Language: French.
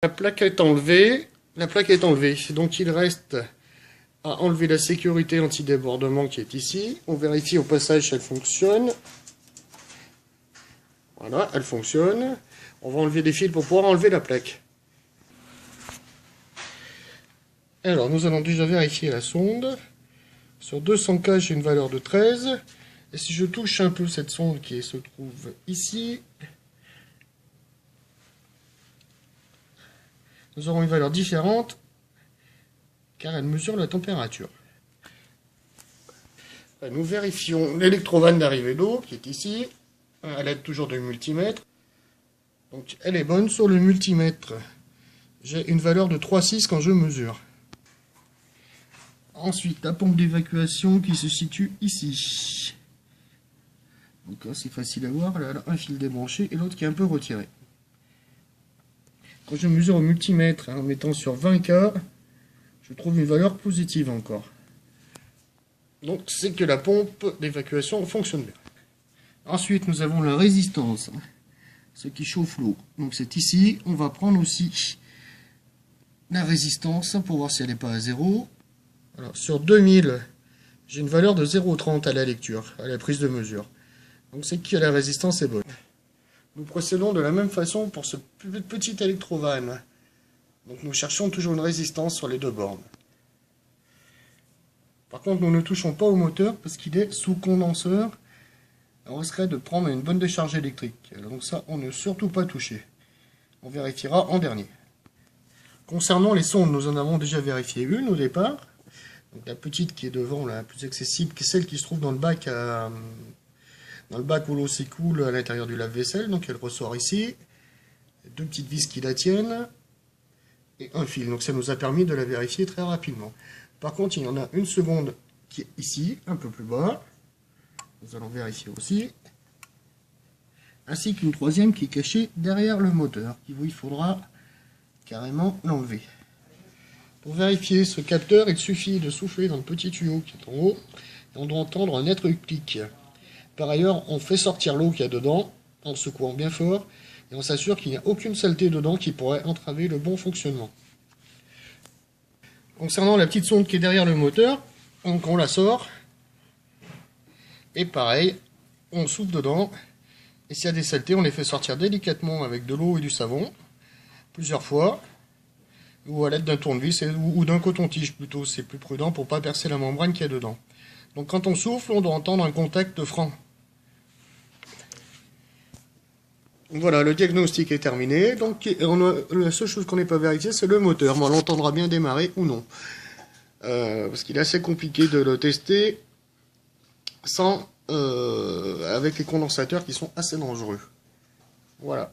La plaque est enlevée. Donc il reste à enlever la sécurité anti-débordement qui est ici. On vérifie au passage si elle fonctionne. Voilà, elle fonctionne. On va enlever des fils pour pouvoir enlever la plaque. Alors, nous allons déjà vérifier la sonde. Sur 200K, j'ai une valeur de 13. Et si je touche un peu cette sonde qui se trouve ici, nous aurons une valeur différente, car elle mesure la température. Nous vérifions l'électrovanne d'arrivée d'eau, qui est ici, à l'aide toujours du multimètre. Donc, elle est bonne sur le multimètre. J'ai une valeur de 3,6 quand je mesure. Ensuite, la pompe d'évacuation qui se situe ici. Donc là, c'est facile à voir. Là, un fil débranché et l'autre qui est un peu retiré. Quand je mesure au multimètre, en mettant sur 20K, je trouve une valeur positive encore. Donc, c'est que la pompe d'évacuation fonctionne bien. Ensuite, nous avons la résistance, ce qui chauffe l'eau. Donc, c'est ici. On va prendre aussi la résistance pour voir si elle n'est pas à 0. Alors, sur 2000, j'ai une valeur de 0,30 à la lecture, à la prise de mesure. Donc c'est que la résistance est bonne. Nous procédons de la même façon pour ce petit électrovanne. Donc nous cherchons toujours une résistance sur les deux bornes. Par contre, nous ne touchons pas au moteur parce qu'il est sous condenseur. On risquerait de prendre une bonne décharge électrique. Donc ça, on ne surtout pas toucher. On vérifiera en dernier. Concernant les sondes, nous en avons déjà vérifié une au départ. Donc la petite qui est devant, la plus accessible, que celle qui se trouve dans le bac où l'eau s'écoule à l'intérieur du lave-vaisselle. Donc elle ressort ici. Deux petites vis qui la tiennent. Et un fil. Donc ça nous a permis de la vérifier très rapidement. Par contre, il y en a une seconde qui est ici, un peu plus bas. Nous allons vérifier aussi. Ainsi qu'une troisième qui est cachée derrière le moteur. Il faudra carrément l'enlever. Pour vérifier ce capteur, il suffit de souffler dans le petit tuyau qui est en haut. Et on doit entendre un net clic. Par ailleurs, on fait sortir l'eau qu'il y a dedans, en le secouant bien fort. Et on s'assure qu'il n'y a aucune saleté dedans qui pourrait entraver le bon fonctionnement. Concernant la petite sonde qui est derrière le moteur, donc on la sort. Et pareil, on souffle dedans. Et s'il y a des saletés, on les fait sortir délicatement avec de l'eau et du savon. Plusieurs fois. Ou à l'aide d'un tournevis ou d'un coton-tige plutôt, c'est plus prudent pour ne pas percer la membrane qu'il y a dedans. Donc quand on souffle, on doit entendre un contact franc. Voilà, le diagnostic est terminé. Donc la seule chose qu'on n'ait pas vérifiée, c'est le moteur. Mais on l'entendra bien démarrer ou non. Parce qu'il est assez compliqué de le tester sans avec les condensateurs qui sont assez dangereux. Voilà.